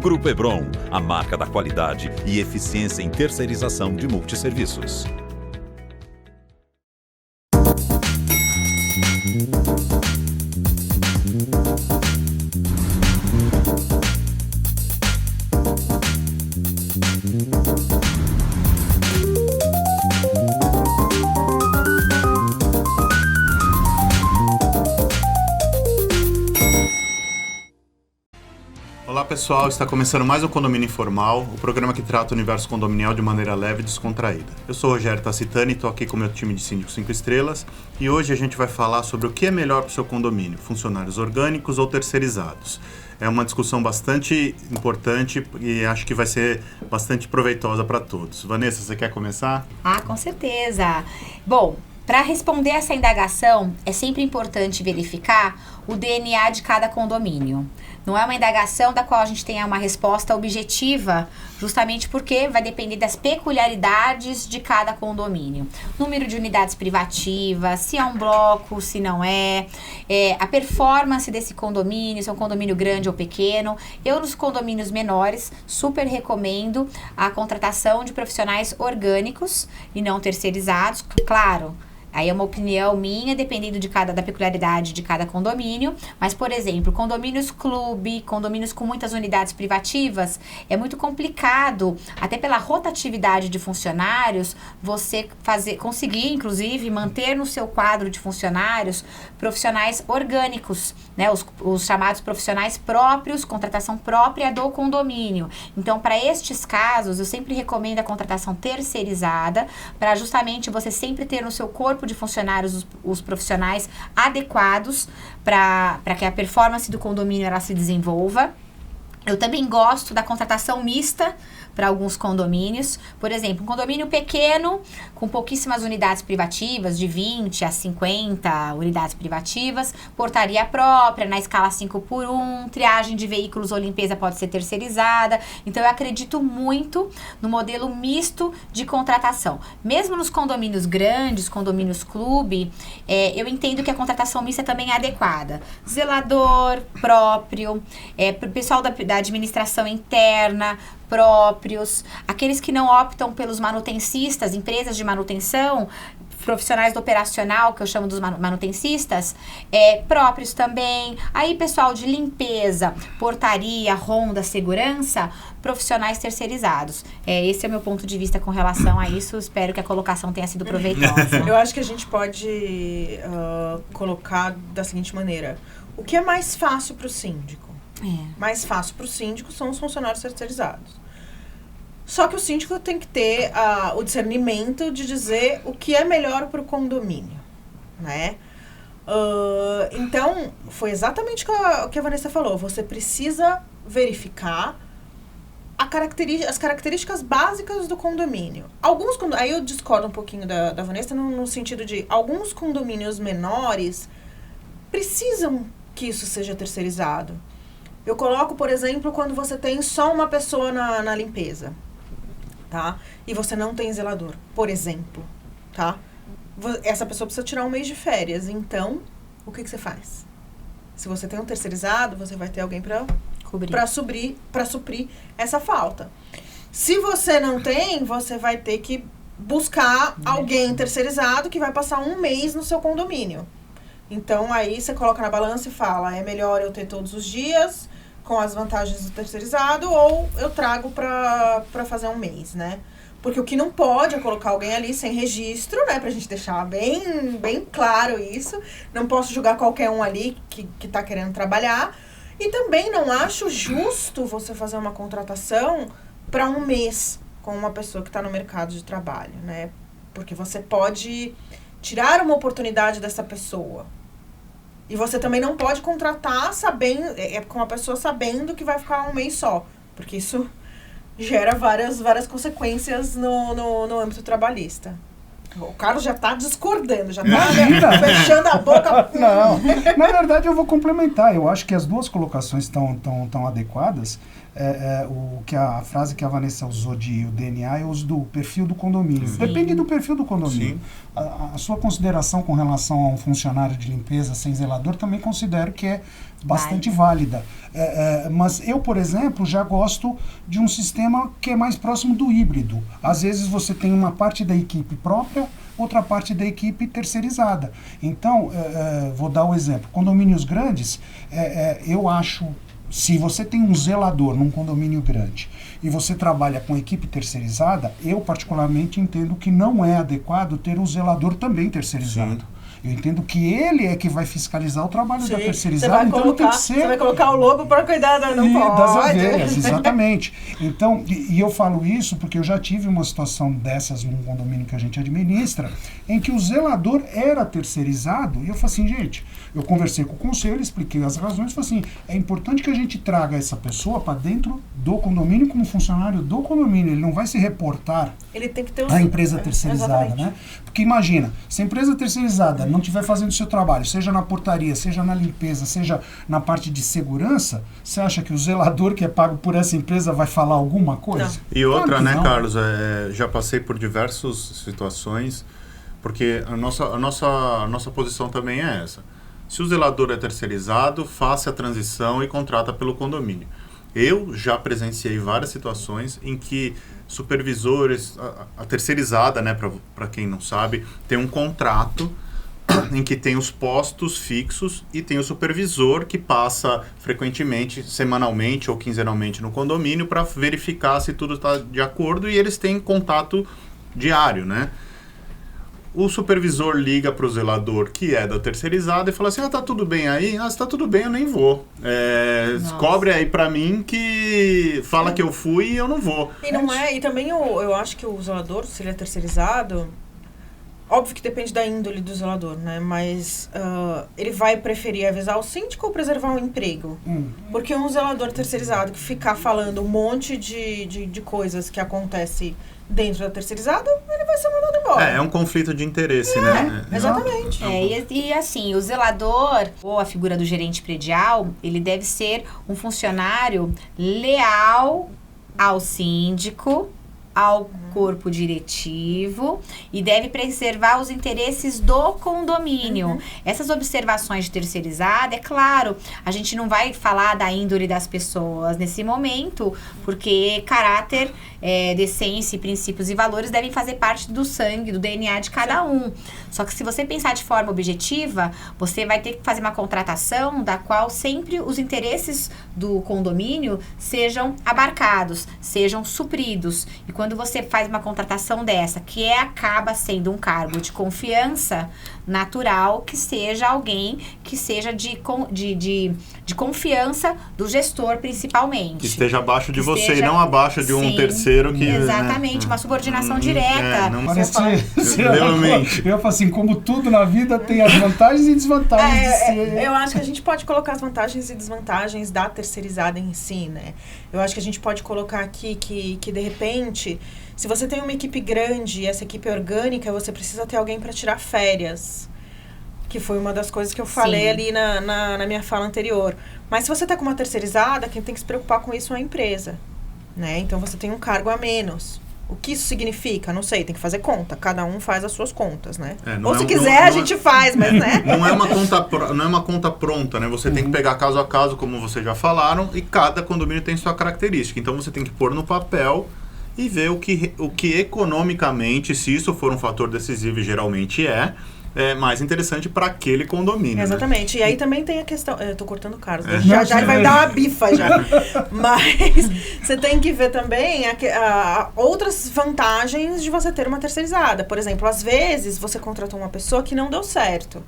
Grupo Hebron, a marca da qualidade e eficiência em terceirização de multisserviços. Olá pessoal, está começando mais um Condomínio Informal, o programa que trata o universo condominial de maneira leve e descontraída. Eu sou o Rogério Tacitani e estou aqui com o meu time de síndicos 5 estrelas e hoje a gente vai falar sobre o que é melhor para o seu condomínio, funcionários orgânicos ou terceirizados. É uma discussão bastante importante e acho que vai ser bastante proveitosa para todos. Vanessa, você quer começar? Com certeza. Bom, para responder essa indagação, é sempre importante verificar o DNA de cada condomínio. Não é uma indagação da qual a gente tenha uma resposta objetiva, justamente porque vai depender das peculiaridades de cada condomínio. Número de unidades privativas, se é um bloco, se não é, a performance desse condomínio, se é um condomínio grande ou pequeno. Eu, nos condomínios menores, super recomendo a contratação de profissionais orgânicos e não terceirizados, claro. Aí é uma opinião minha, dependendo da peculiaridade de cada condomínio. Mas, por exemplo, condomínios clube, condomínios com muitas unidades privativas, é muito complicado, até pela rotatividade de funcionários, você conseguir, inclusive, manter no seu quadro de funcionários profissionais orgânicos, né? Os chamados profissionais próprios, contratação própria do condomínio. Então, para estes casos, eu sempre recomendo a contratação terceirizada, para justamente você sempre ter no seu corpo de funcionários os profissionais adequados para que a performance do condomínio ela se desenvolva. Eu também gosto da contratação mista para alguns condomínios. Por exemplo, um condomínio pequeno, com pouquíssimas unidades privativas, de 20 a 50 unidades privativas, portaria própria, na escala 5x1, triagem de veículos ou limpeza pode ser terceirizada. Então, eu acredito muito no modelo misto de contratação. Mesmo nos condomínios grandes, condomínios clube, eu entendo que a contratação mista também é adequada. Zelador próprio, para o pessoal da administração interna, próprios, aqueles que não optam pelos manutencistas, empresas de manutenção, profissionais do operacional, que eu chamo dos manutencistas, próprios também. Aí, pessoal de limpeza, portaria, ronda, segurança, profissionais terceirizados. Esse é o meu ponto de vista com relação a isso. Espero que a colocação tenha sido proveitosa. Eu acho que a gente pode colocar da seguinte maneira. O que é mais fácil para o síndico? Mais fácil para o síndico são os funcionários terceirizados. Só que o síndico tem que ter o discernimento de dizer o que é melhor para o condomínio, né? Então, foi exatamente o que a Vanessa falou. Você precisa verificar as características básicas do condomínio. Aí eu discordo um pouquinho da Vanessa no sentido de alguns condomínios menores precisam que isso seja terceirizado. Eu coloco, por exemplo, quando você tem só uma pessoa na limpeza, tá? E você não tem zelador, por exemplo, tá? Essa pessoa precisa tirar um mês de férias, então, o que você faz? Se você tem um terceirizado, você vai ter alguém para suprir essa falta. Se você não tem, você vai ter que buscar alguém terceirizado que vai passar um mês no seu condomínio. Então, aí você coloca na balança e fala, é melhor eu ter todos os dias com as vantagens do terceirizado ou eu trago para fazer um mês, né? Porque o que não pode é colocar alguém ali sem registro, né? Pra gente deixar bem claro isso. Não posso julgar qualquer um ali que tá querendo trabalhar. E também não acho justo você fazer uma contratação para um mês com uma pessoa que está no mercado de trabalho, né? Porque você pode tirar uma oportunidade dessa pessoa. E você também não pode contratar com a pessoa sabendo que vai ficar um mês só. Porque isso gera várias consequências no âmbito trabalhista. O Carlos já está discordando, já está fechando a boca. Não, na verdade eu vou complementar. Eu acho que as duas colocações estão adequadas. A frase que a Vanessa usou de o DNA, eu uso do perfil do condomínio. Sim. Depende do perfil do condomínio. A sua consideração com relação a um funcionário de limpeza sem zelador, também considero que é bastante válida. Mas eu, por exemplo, já gosto de um sistema que é mais próximo do híbrido. Às vezes você tem uma parte da equipe própria, outra parte da equipe terceirizada. Então, vou dar um exemplo. Condomínios grandes, eu acho, se você tem um zelador num condomínio grande e você trabalha com equipe terceirizada, eu particularmente entendo que não é adequado ter um zelador também terceirizado. Sim. Eu entendo que ele é que vai fiscalizar o trabalho da Sim, terceirizada, então tem que ser... Você vai colocar o lobo para cuidar das ovelhas, exatamente. Então, e eu falo isso porque eu já tive uma situação dessas num condomínio que a gente administra, em que o zelador era terceirizado, e eu falei assim, gente, eu conversei com o conselho, expliquei as razões, falei assim, é importante que a gente traga essa pessoa para dentro do condomínio como funcionário do condomínio, ele não vai se reportar Ele tem que ter à empresa terceirizada, exatamente. né? Porque imagina, se a empresa terceirizada não estiver fazendo o seu trabalho, seja na portaria, seja na limpeza, seja na parte de segurança, você acha que o zelador que é pago por essa empresa vai falar alguma coisa? Não. E outra, Claro que né, não. Carlos, já passei por diversas situações, porque a nossa posição também é essa. Se o zelador é terceirizado, faça a transição e contrata pelo condomínio. Eu já presenciei várias situações em que supervisores, a terceirizada, né, para quem não sabe, tem um contrato em que tem os postos fixos e tem o supervisor que passa frequentemente, semanalmente ou quinzenalmente no condomínio para verificar se tudo está de acordo, e eles têm contato diário, né? O supervisor liga para o zelador, que é da terceirizada, e fala assim, tá tudo bem aí? Se tá tudo bem, eu nem vou. Cobre aí para mim que fala que eu fui e eu não vou. E também eu acho que o zelador, se ele é terceirizado, óbvio que depende da índole do zelador, né? Mas ele vai preferir avisar o síndico ou preservar o emprego. Porque um zelador terceirizado que ficar falando um monte de coisas que acontecem dentro da terceirizada, ele vai ser mandado embora. É um conflito de interesse, né? Exatamente. E assim, o zelador ou a figura do gerente predial, ele deve ser um funcionário leal ao síndico, ao corpo diretivo, e deve preservar os interesses do condomínio. Essas observações de terceirizada, é claro, a gente não vai falar da índole das pessoas nesse momento, porque caráter, decência, princípios e valores devem fazer parte do sangue, do DNA de cada um. Só que se você pensar de forma objetiva, você vai ter que fazer uma contratação da qual sempre os interesses do condomínio sejam abarcados, sejam supridos. E quando você faz uma contratação dessa, que acaba sendo um cargo de confiança, natural que seja alguém que seja de confiança do gestor, principalmente. Que esteja abaixo de você e não abaixo de um terceiro que... Exatamente, uma subordinação direta. Eu falo assim, como tudo na vida tem as vantagens e desvantagens. Eu acho que a gente pode colocar as vantagens e desvantagens da terceirizada em si, né? Eu acho que a gente pode colocar aqui que de repente, se você tem uma equipe grande e essa equipe é orgânica, você precisa ter alguém para tirar férias. Que foi uma das coisas que eu falei ali na minha fala anterior. Mas se você está com uma terceirizada, quem tem que se preocupar com isso é a empresa, né? Então você tem um cargo a menos. O que isso significa? Não sei, tem que fazer conta. Cada um faz as suas contas, né? Ou se quiser, a gente faz, mas né? Não é uma conta pronta, né? Você tem que pegar caso a caso, como vocês já falaram, e cada condomínio tem sua característica. Então você tem que pôr no papel e ver o que economicamente, se isso for um fator decisivo, e geralmente é mais interessante para aquele condomínio. Exatamente. Né? E aí também tem a questão... Eu tô cortando o Carlos. Já ele vai me dar uma bifa já. Mas você tem que ver também outras vantagens de você ter uma terceirizada. Por exemplo, às vezes você contratou uma pessoa que não deu certo.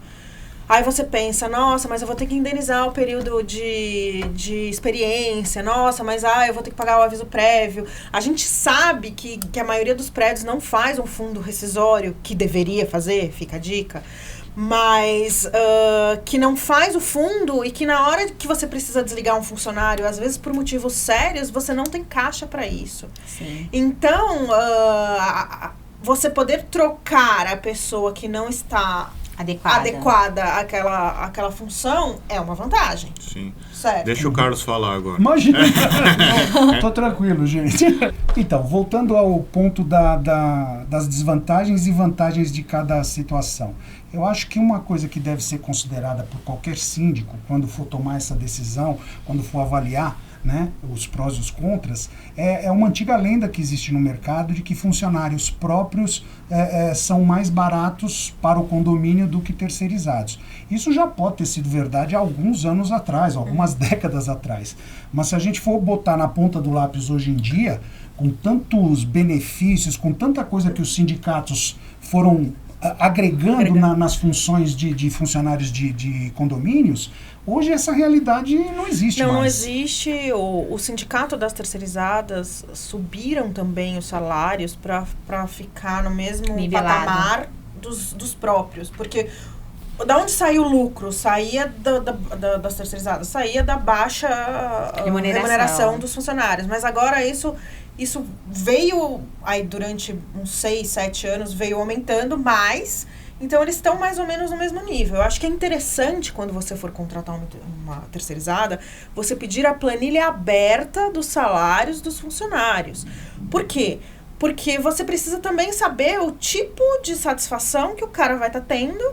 Aí você pensa, nossa, mas eu vou ter que indenizar o período de experiência, nossa, mas eu vou ter que pagar o aviso prévio. A gente sabe que a maioria dos prédios não faz um fundo rescisório, que deveria fazer, fica a dica, mas que não faz o fundo e que na hora que você precisa desligar um funcionário, às vezes por motivos sérios, você não tem caixa para isso. Sim. Então, você poder trocar a pessoa que não está adequada àquela função é uma vantagem. Sim. Certo. Deixa o Carlos falar agora. Imagina. Tô tranquilo, gente. Então, voltando ao ponto das desvantagens e vantagens de cada situação. Eu acho que uma coisa que deve ser considerada por qualquer síndico, quando for tomar essa decisão, quando for avaliar, né, os prós e os contras, é uma antiga lenda que existe no mercado de que funcionários próprios são mais baratos para o condomínio do que terceirizados. Isso já pode ter sido verdade há alguns anos atrás, algumas décadas atrás. Mas se a gente for botar na ponta do lápis hoje em dia, com tantos benefícios, com tanta coisa que os sindicatos foram agregando nas funções de funcionários de condomínios, hoje essa realidade não existe mais. Não existe. O sindicato das terceirizadas subiram também os salários para ficar no mesmo nivelado patamar dos próprios. Porque da onde saiu o lucro? Saía das terceirizadas, saía da baixa remuneração dos funcionários. Mas agora isso veio, aí durante uns 6, 7 anos, veio aumentando mais. Então, eles estão mais ou menos no mesmo nível. Eu acho que é interessante, quando você for contratar uma terceirizada, você pedir a planilha aberta dos salários dos funcionários. Por quê? Porque você precisa também saber o tipo de satisfação que o cara vai estar tendo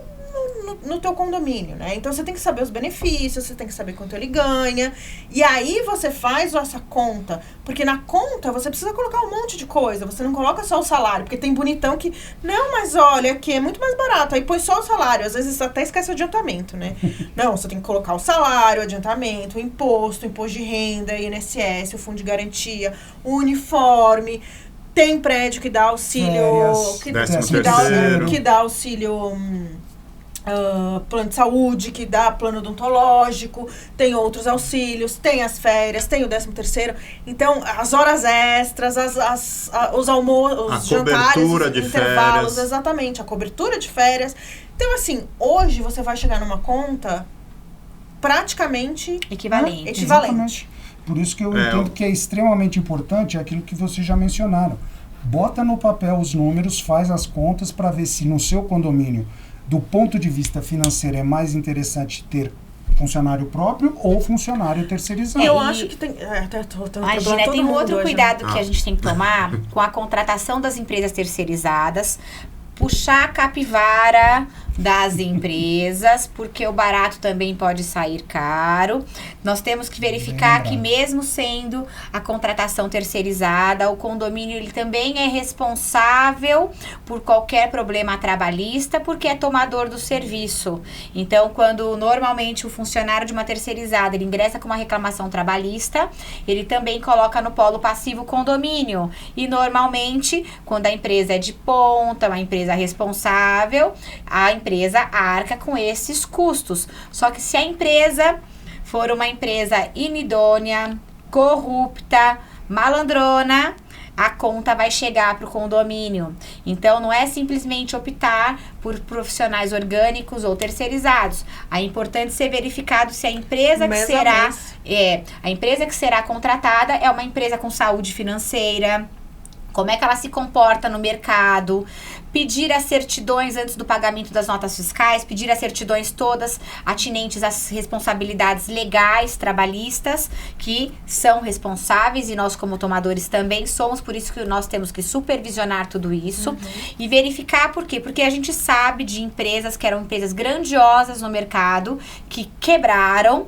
no teu condomínio, né? Então, você tem que saber os benefícios, você tem que saber quanto ele ganha. E aí, você faz essa conta. Porque na conta, você precisa colocar um monte de coisa. Você não coloca só o salário. Porque tem bonitão que... Não, mas olha, aqui é muito mais barato. Aí põe só o salário. Às vezes, até esquece o adiantamento, né? Não, você tem que colocar o salário, o adiantamento, o imposto de renda, INSS, o fundo de garantia, o uniforme... Tem prédio que dá auxílio... Que dá auxílio... plano de saúde, que dá plano odontológico, tem outros auxílios, tem as férias, tem o 13º. Então, as horas extras, os almoços, os jantares, os intervalos, férias. Exatamente, a cobertura de férias. Então, assim, hoje você vai chegar numa conta praticamente equivalente. Por isso que eu entendo que é extremamente importante aquilo que vocês já mencionaram. Bota no papel os números, faz as contas para ver se no seu condomínio, do ponto de vista financeiro, é mais interessante ter funcionário próprio ou funcionário terceirizado. Eu acho que tem... Imagina, tem um outro cuidado que a gente tem que tomar com a contratação das empresas terceirizadas, puxar a capivara das empresas, porque o barato também pode sair caro. Nós temos que verificar que mesmo sendo a contratação terceirizada, o condomínio ele também é responsável por qualquer problema trabalhista, porque é tomador do serviço. Então, quando normalmente o funcionário de uma terceirizada ele ingressa com uma reclamação trabalhista, ele também coloca no polo passivo o condomínio. E normalmente, quando a empresa é de ponta, uma empresa responsável, a empresa arca com esses custos. Só que se a empresa for uma empresa inidônea, corrupta, malandrona, a conta vai chegar para o condomínio. Então, não é simplesmente optar por profissionais orgânicos ou terceirizados. É importante ser verificado se a empresa a empresa que será contratada é uma empresa com saúde financeira, como é que ela se comporta no mercado, pedir as certidões antes do pagamento das notas fiscais, pedir as certidões todas atinentes às responsabilidades legais, trabalhistas, que são responsáveis, e nós como tomadores também somos, por isso que nós temos que supervisionar tudo isso e verificar por quê? Porque a gente sabe de empresas que eram empresas grandiosas no mercado, que quebraram,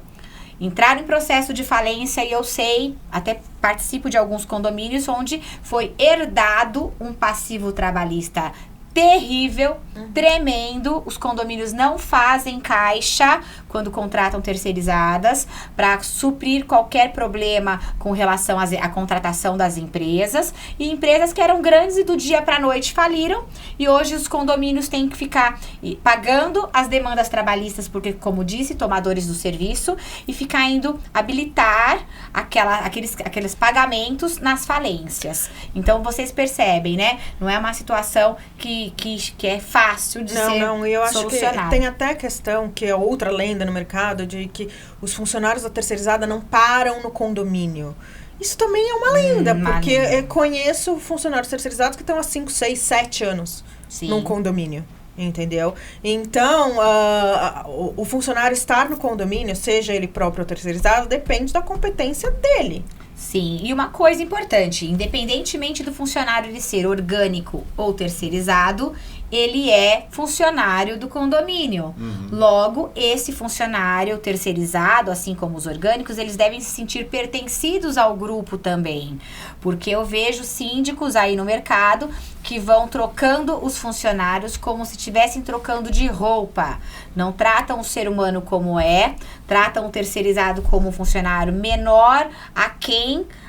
entraram em processo de falência, e eu sei, até participo de alguns condomínios onde foi herdado um passivo trabalhista terrível, tremendo. Os condomínios não fazem caixa quando contratam terceirizadas para suprir qualquer problema com relação à contratação das empresas. E empresas que eram grandes e do dia para a noite faliram. E hoje os condomínios têm que ficar pagando as demandas trabalhistas, porque, como disse, tomadores do serviço, e ficar indo habilitar aqueles pagamentos nas falências. Então, vocês percebem, né? Não é uma situação que é fácil de ser solucionada. Eu acho que tem até a questão, que é outra lenda no mercado, de que os funcionários da terceirizada não param no condomínio. Isso também é uma lenda, porque eu conheço funcionários terceirizados que estão há 5, 6, 7 anos num condomínio. Entendeu? Então, o funcionário estar no condomínio, seja ele próprio ou terceirizado, depende da competência dele. Sim, e uma coisa importante, independentemente do funcionário ele ser orgânico ou terceirizado, ele é funcionário do condomínio. Logo, esse funcionário terceirizado, assim como os orgânicos, eles devem se sentir pertencidos ao grupo também. Porque eu vejo síndicos aí no mercado que vão trocando os funcionários como se estivessem trocando de roupa. Não tratam o ser humano como é, tratam o terceirizado como um funcionário menor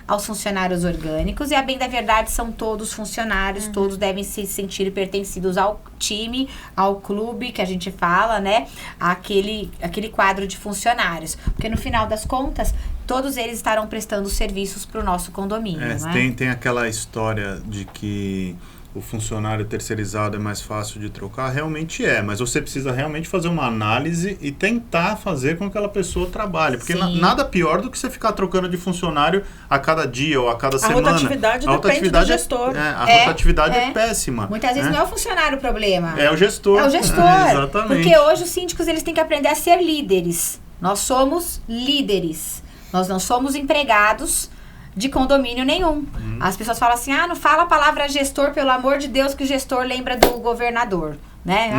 aos funcionários orgânicos, e a bem da verdade são todos funcionários, todos devem se sentir pertencidos ao time, ao clube que a gente fala, né? Aquele quadro de funcionários. Porque no final das contas, todos eles estarão prestando serviços para o nosso condomínio, né? Tem aquela história de que o funcionário terceirizado é mais fácil de trocar, realmente mas você precisa realmente fazer uma análise e tentar fazer com que aquela pessoa trabalhe, porque nada pior do que você ficar trocando de funcionário a cada dia ou a cada semana. A rotatividade depende do gestor. Rotatividade é péssima. Muitas vezes não é o funcionário o problema. É o gestor. É o gestor. Exatamente. Porque hoje os síndicos eles têm que aprender a ser líderes. Nós somos líderes. Nós não somos empregados de condomínio nenhum. As pessoas falam assim, não fala a palavra gestor, pelo amor de Deus, que o gestor lembra do governador, né?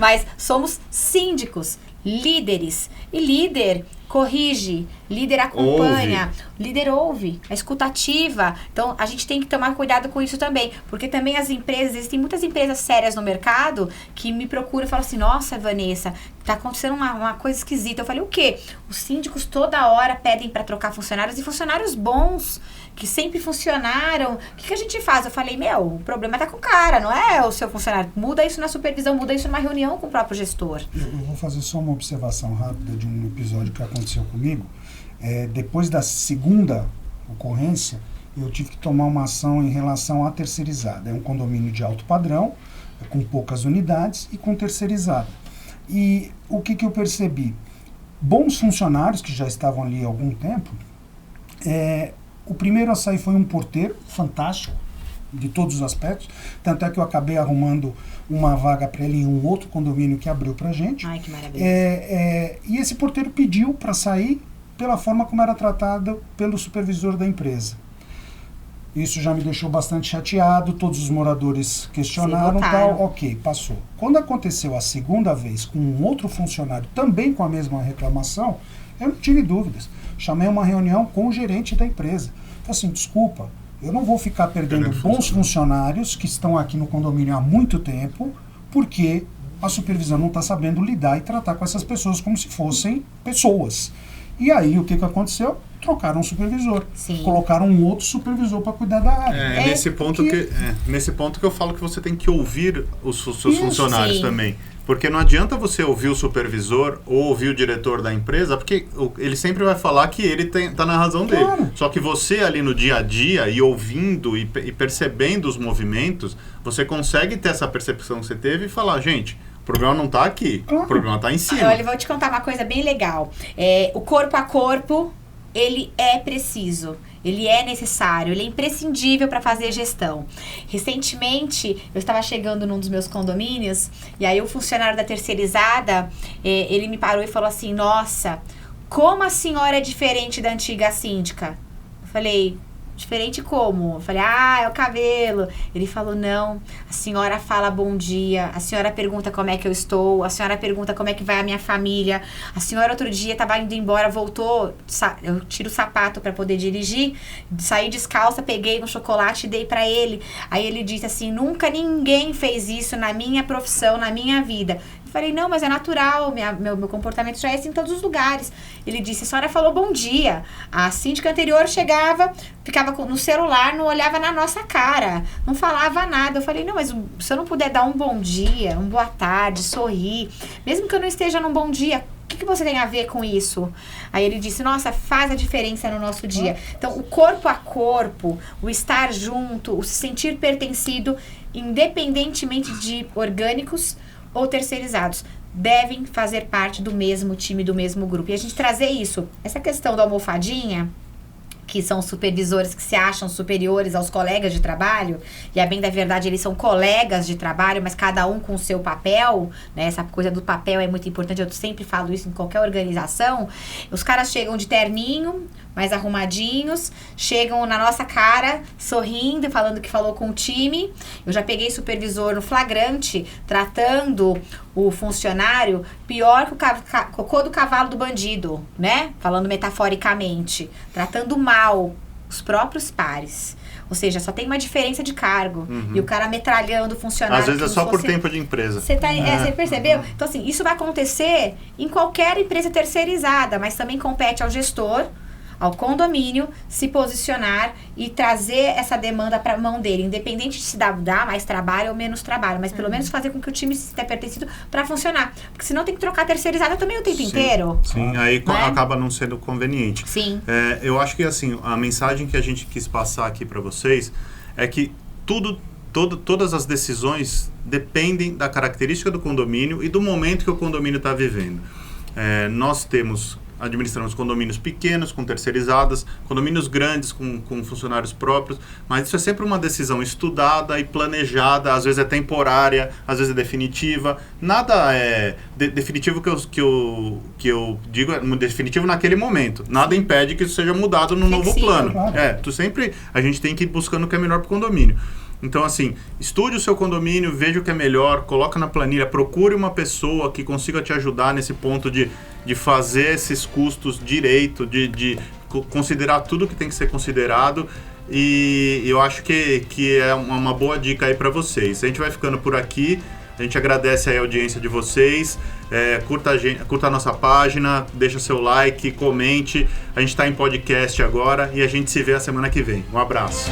Mas somos síndicos, líderes. E líder corrige, líder acompanha, líder ouve, é escutativa. Então, a gente tem que tomar cuidado com isso também. Porque também as empresas, existem muitas empresas sérias no mercado que me procuram e falam assim, nossa, Vanessa, tá acontecendo uma coisa esquisita. Eu falei, o quê? Os síndicos toda hora pedem para trocar funcionários, e funcionários bons, que sempre funcionaram. O que a gente faz? Eu falei, o problema tá com o cara, não é o seu funcionário. Muda isso na supervisão, muda isso numa reunião com o próprio gestor. Eu vou fazer só uma observação rápida de um episódio que aconteceu comigo. Depois da segunda ocorrência, eu tive que tomar uma ação em relação à terceirizada. É um condomínio de alto padrão, com poucas unidades e com terceirizada. E o que eu percebi? Bons funcionários que já estavam ali há algum tempo. O primeiro a sair foi um porteiro, fantástico, de todos os aspectos. Tanto é que eu acabei arrumando uma vaga para ele em um outro condomínio que abriu pra gente. Ai, que maravilha. E esse porteiro pediu para sair pela forma como era tratado pelo supervisor da empresa. Isso já me deixou bastante chateado, todos os moradores questionaram, tal, ok, passou. Quando aconteceu a segunda vez com um outro funcionário também com a mesma reclamação, eu não tive dúvidas. Chamei uma reunião com o gerente da empresa. Falei assim, desculpa, eu não vou ficar perdendo bons funcionários que estão aqui no condomínio há muito tempo, porque a supervisão não está sabendo lidar e tratar com essas pessoas como se fossem pessoas. E aí, o que aconteceu? Trocaram um supervisor. Sim. Colocaram um outro supervisor para cuidar da área. Nesse ponto que eu falo que você tem que ouvir os seus funcionários também. Porque não adianta você ouvir o supervisor ou ouvir o diretor da empresa, porque ele sempre vai falar que ele tá na razão dele. Só que você ali no dia a dia, e ouvindo e percebendo os movimentos, você consegue ter essa percepção que você teve e falar, gente, o problema não tá aqui, o problema tá em cima. Olha, eu vou te contar uma coisa bem legal. O corpo a corpo, ele é preciso, ele é necessário, ele é imprescindível para fazer gestão. Recentemente, eu estava chegando num dos meus condomínios, e aí o funcionário da terceirizada, ele me parou e falou assim, nossa, como a senhora é diferente da antiga síndica? Eu falei, diferente como? Eu falei, é o cabelo. Ele falou, não, a senhora fala bom dia, a senhora pergunta como é que eu estou, a senhora pergunta como é que vai a minha família, a senhora outro dia estava indo embora, voltou, eu tiro o sapato para poder dirigir, saí descalça, peguei um chocolate e dei para ele. Aí ele disse assim, nunca ninguém fez isso na minha profissão, na minha vida. Falei, não, mas é natural, meu comportamento já é assim em todos os lugares. Ele disse, a senhora falou bom dia. A síndica anterior chegava, ficava no celular, não olhava na nossa cara, não falava nada. Eu falei, não, mas se eu não puder dar um bom dia, um boa tarde, sorrir, mesmo que eu não esteja num bom dia, o que você tem a ver com isso? Aí ele disse, nossa, faz a diferença no nosso dia. Então, o corpo a corpo, o estar junto, o se sentir pertencido, independentemente de orgânicos ou terceirizados, devem fazer parte do mesmo time, do mesmo grupo. E a gente trazer isso, essa questão da almofadinha, que são supervisores que se acham superiores aos colegas de trabalho, e a bem da verdade eles são colegas de trabalho, mas cada um com o seu papel, né? Essa coisa do papel é muito importante, eu sempre falo isso em qualquer organização. Os caras chegam de terninho, mais arrumadinhos, chegam na nossa cara, sorrindo, falando que falou com o time. Eu já peguei supervisor no flagrante, tratando o funcionário pior que o cocô do cavalo do bandido, né? Falando metaforicamente, tratando mal os próprios pares. Ou seja, só tem uma diferença de cargo. E o cara metralhando o funcionário. Às vezes é só por tempo de empresa. Você percebeu? Então, assim, isso vai acontecer em qualquer empresa terceirizada, mas também compete ao gestor, ao condomínio, se posicionar e trazer essa demanda para a mão dele, independente de se dá mais trabalho ou menos trabalho, mas pelo menos fazer com que o time esteja pertencido para funcionar. Porque senão tem que trocar terceirizada também o tempo inteiro. Sim, aí acaba não sendo conveniente. Sim. Eu acho que assim, a mensagem que a gente quis passar aqui para vocês é que todas as decisões dependem da característica do condomínio e do momento que o condomínio está vivendo. Nós administramos condomínios pequenos, com terceirizadas, condomínios grandes, com funcionários próprios, mas isso é sempre uma decisão estudada e planejada, às vezes é temporária, às vezes é definitiva. Nada é definitivo que eu digo, é definitivo naquele momento. Nada impede que isso seja mudado no novo plano. Claro. A gente tem que ir buscando o que é melhor para o condomínio. Então, assim, estude o seu condomínio, veja o que é melhor, coloca na planilha, procure uma pessoa que consiga te ajudar nesse ponto de fazer esses custos direito, de considerar tudo que tem que ser considerado. E eu acho que é uma boa dica aí para vocês. A gente vai ficando por aqui. A gente agradece aí a audiência de vocês. Curta a nossa página, deixa seu like, comente. A gente está em podcast agora e a gente se vê a semana que vem. Um abraço.